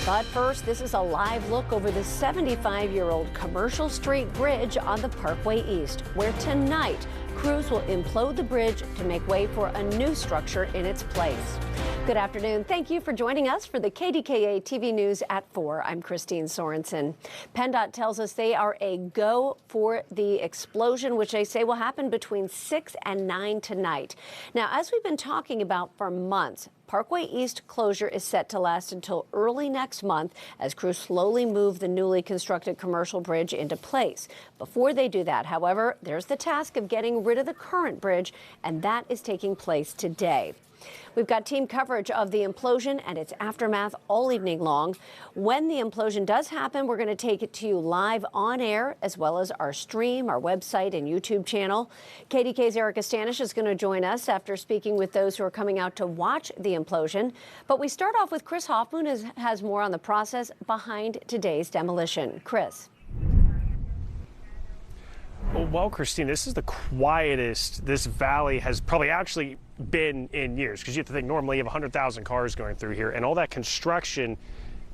But first, this is a live look over the 75-year-old Commercial Street Bridge on the Parkway East, where tonight crews will implode the bridge to make way for a new structure in its place. Good afternoon. Thank you for joining us for the KDKA-TV News at 4. I'm Christine Sorensen. PennDOT tells us they are a go for the explosion, which they say will happen between 6 and 9 tonight. Now, as we've been talking about for months, Parkway East closure is set to last until early next month as crews slowly move the newly constructed commercial bridge into place. Before they do that, however, there's the task of getting rid of the current bridge, and that is taking place today. We've got team coverage of the implosion and its aftermath all evening long. When the implosion does happen, we're going to take it to you live on air, as well as our stream, our website, and YouTube channel. KDK's Erika Stanish is going to join us after speaking with those who are coming out to watch the implosion. But we start off with Chris Hoffman, who has more on the process behind today's demolition. Chris. Well, Christine, this is the quietest this valley has probably actually been in years, because you have to think normally you have 100,000 cars going through here, and all that construction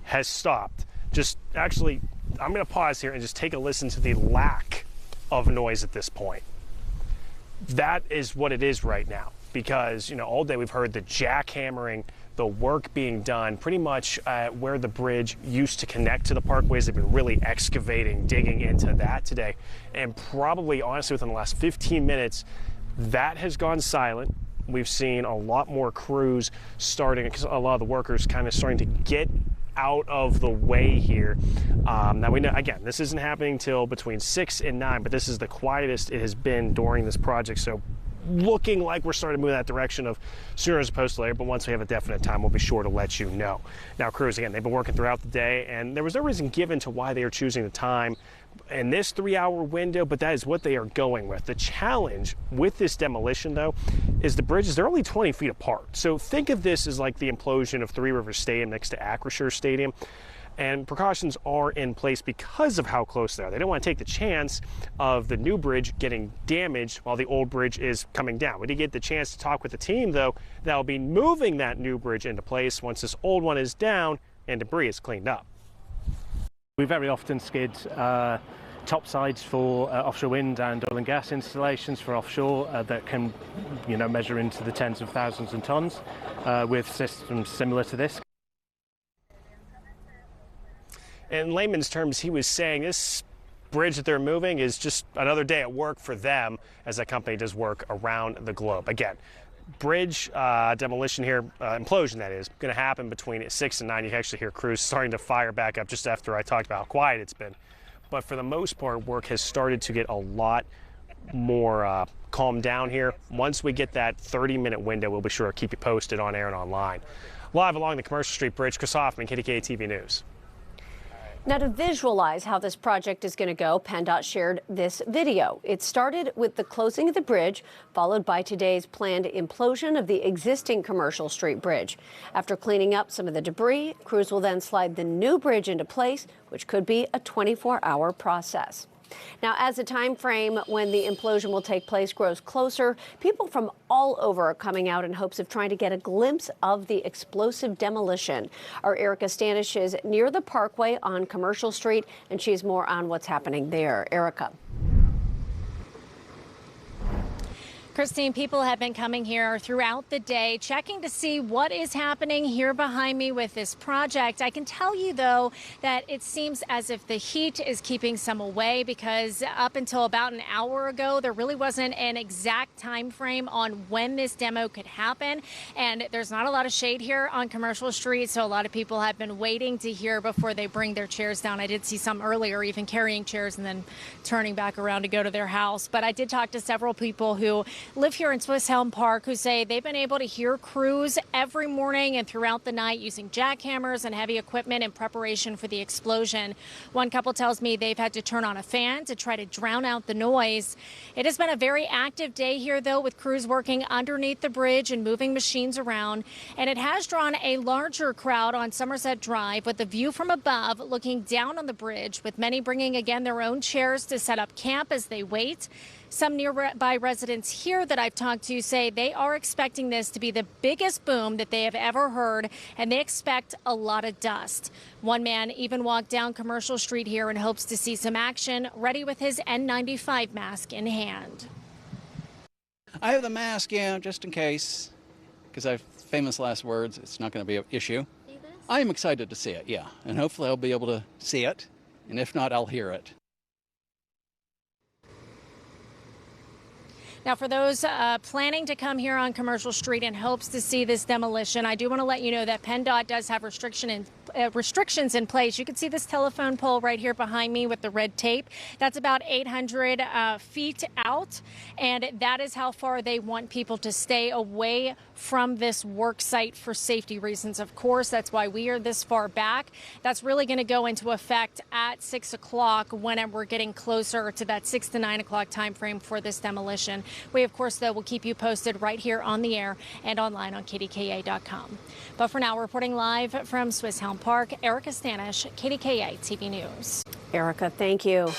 has stopped. Just actually, I'm going to pause here and just take a listen to the lack of noise at this point. That is what it is right now, because, you know, all day we've heard the jackhammering, the work being done pretty much where the bridge used to connect to the parkways. They've been really excavating, digging into that today. And probably, honestly, within the last 15 minutes, that has gone silent. We've seen a lot more crews starting, because a lot of the workers kind of starting to get out of the way here. Now, we know, again, this isn't happening till between 6 and 9, but this is the quietest it has been during this project. So looking like we're starting to move in that direction of sooner as opposed to later, but once we have a definite time, we'll be sure to let you know. Now, crews, again, they've been working throughout the day, and there was no reason given to why they are choosing the time in this 3-hour window, but that is what they are going with. The challenge with this demolition, though, is the bridges, they're only 20 feet apart. So think of this as like the implosion of Three Rivers Stadium next to Acrisure Stadium. And precautions are in place because of how close they are. They don't want to take the chance of the new bridge getting damaged while the old bridge is coming down. We did get the chance to talk with the team, though, that will be moving that new bridge into place once this old one is down and debris is cleaned up. We very often skid topsides for offshore wind and oil and gas installations for offshore that can, you know, measure into the tens of thousands of tons with systems similar to this. In layman's terms, he was saying this bridge that they're moving is just another day at work for them, as that company does work around the globe. Again, bridge demolition here, implosion that is, going to happen between 6 and 9. You can actually hear crews starting to fire back up just after I talked about how quiet it's been. But for the most part, work has started to get a lot more calmed down here. Once we get that 30-minute window, we'll be sure to keep you posted on air and online. Live along the Commercial Street Bridge, Chris Hoffman, KDKA-TV News. Now, to visualize how this project is going to go, PennDOT shared this video. It started with the closing of the bridge, followed by today's planned implosion of the existing Commercial Street Bridge. After cleaning up some of the debris, crews will then slide the new bridge into place, which could be a 24-hour process. Now, as the time frame when the implosion will take place grows closer, people from all over are coming out in hopes of trying to get a glimpse of the explosive demolition. Our Erika Stanish is near the Parkway on Commercial Street, and she's more on what's happening there. Erika. Christine, people have been coming here throughout the day, checking to see what is happening here behind me with this project. I can tell you, though, that it seems as if the heat is keeping some away, because up until about an hour ago, there really wasn't an exact time frame on when this demo could happen. And there's not a lot of shade here on Commercial Street, so a lot of people have been waiting to hear before they bring their chairs down. I did see some earlier even carrying chairs and then turning back around to go to their house. But I did talk to several people who live here in Swiss Elm Park who say they've been able to hear crews every morning and throughout the night using jackhammers and heavy equipment in preparation for the explosion. One couple tells me they've had to turn on a fan to try to drown out the noise. It has been a very active day here, though, with crews working underneath the bridge and moving machines around. And it has drawn a larger crowd on Somerset Drive with the view from above looking down on the bridge, with many bringing again their own chairs to set up camp as they wait. Some nearby residents here that I've talked to say they are expecting this to be the biggest boom that they have ever heard, and they expect a lot of dust. One man even walked down Commercial Street here and hopes to see some action, ready with his N95 mask in hand. I have the mask, yeah, just in case, because I've famous last words, it's not going to be an issue. I am excited to see it, yeah, and hopefully I'll be able to see it, and if not, I'll hear it. Now, for those planning to come here on Commercial Street in hopes to see this demolition, I do want to let you know that PennDOT does have restrictions in place. You can see this telephone pole right here behind me with the red tape. That's about 800 feet out, and that is how far they want people to stay away from this work site for safety reasons. Of course, that's why we are this far back. That's really going to go into effect at 6 o'clock when we're getting closer to that 6 to 9 o'clock time frame for this demolition. We, of course, though, will keep you posted right here on the air and online on KDKA.com. But for now, reporting live from Swiss Helm Park, Erika Stanish, KDKA-TV News. Erika, thank you.